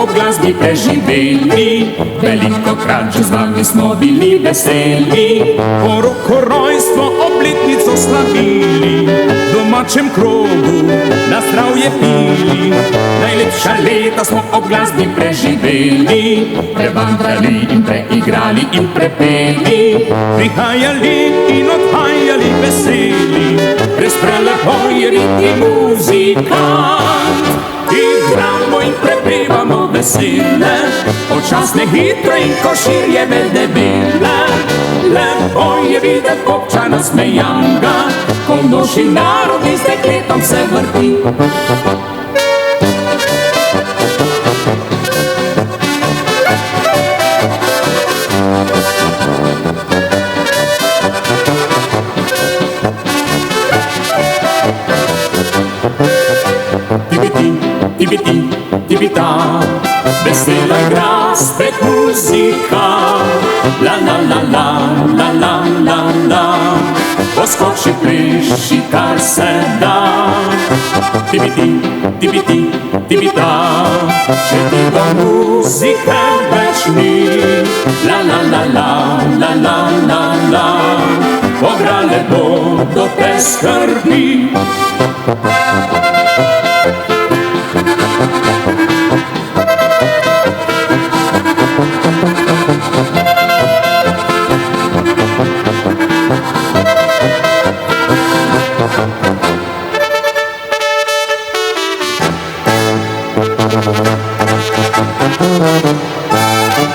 ob glasbi preživeli, velikokrat že z vami smo bili veseli. Poroko, rojstvo, obletnico slavili, v domačem krogu na zdravje pili. Najlepša leta smo ob glasbi preživeli, prevandrali in preigrali in prepeli. Prihajali in odhajali veseli, Res prelepo je biti muzikant. Igramo in prepevamo vesele, počasne, hitre in koširjeve debele. Lepo je videti občana smejanga, ko noši narodni z dekletom se vrti. Tibiti, tibita, vesela igra spet muzika. La la la la, la la la la, poskoči, pleši, kar se da. Tibiti, tibiti, tibita, če ti do muzike več ni. La la la la, la la la la, pograle bodo te skrbi.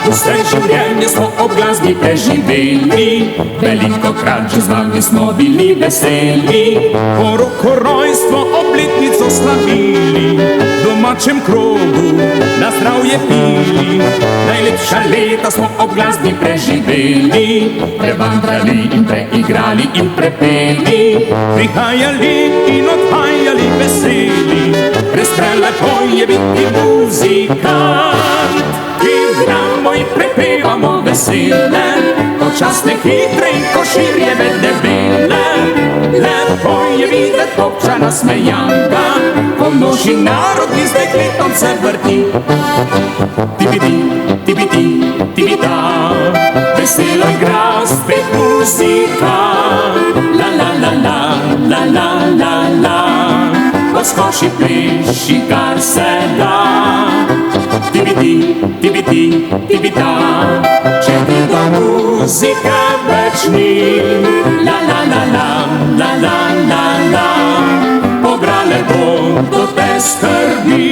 Vse življenje smo ob glasbi preživeli, velikokrat že z vami smo bili veseli. Poroko, rojstvo, obletnico slavili, v domačem krogu na zdravje pili. Najlepša leta smo ob glasbi preživeli, prevandrali in preigrali in prepeli. Prihajali in odhajali veseli, Res prelepo je biti muzikant. Igramo in prepevamo vesele, počasne, hitre in koširjeve debele. Lepo je videti občana smejanga, ko noši narodni z dekletom se vrti. Tibiti, tibiti, tibita, veselo igra spet muzika. La la la la, la la la la, poskoči, pleši, kar se da. Tibiti, tibiti, tibita, če ti do muzike več ni. La la la la, la la la la, pobrale bodo te skrbi.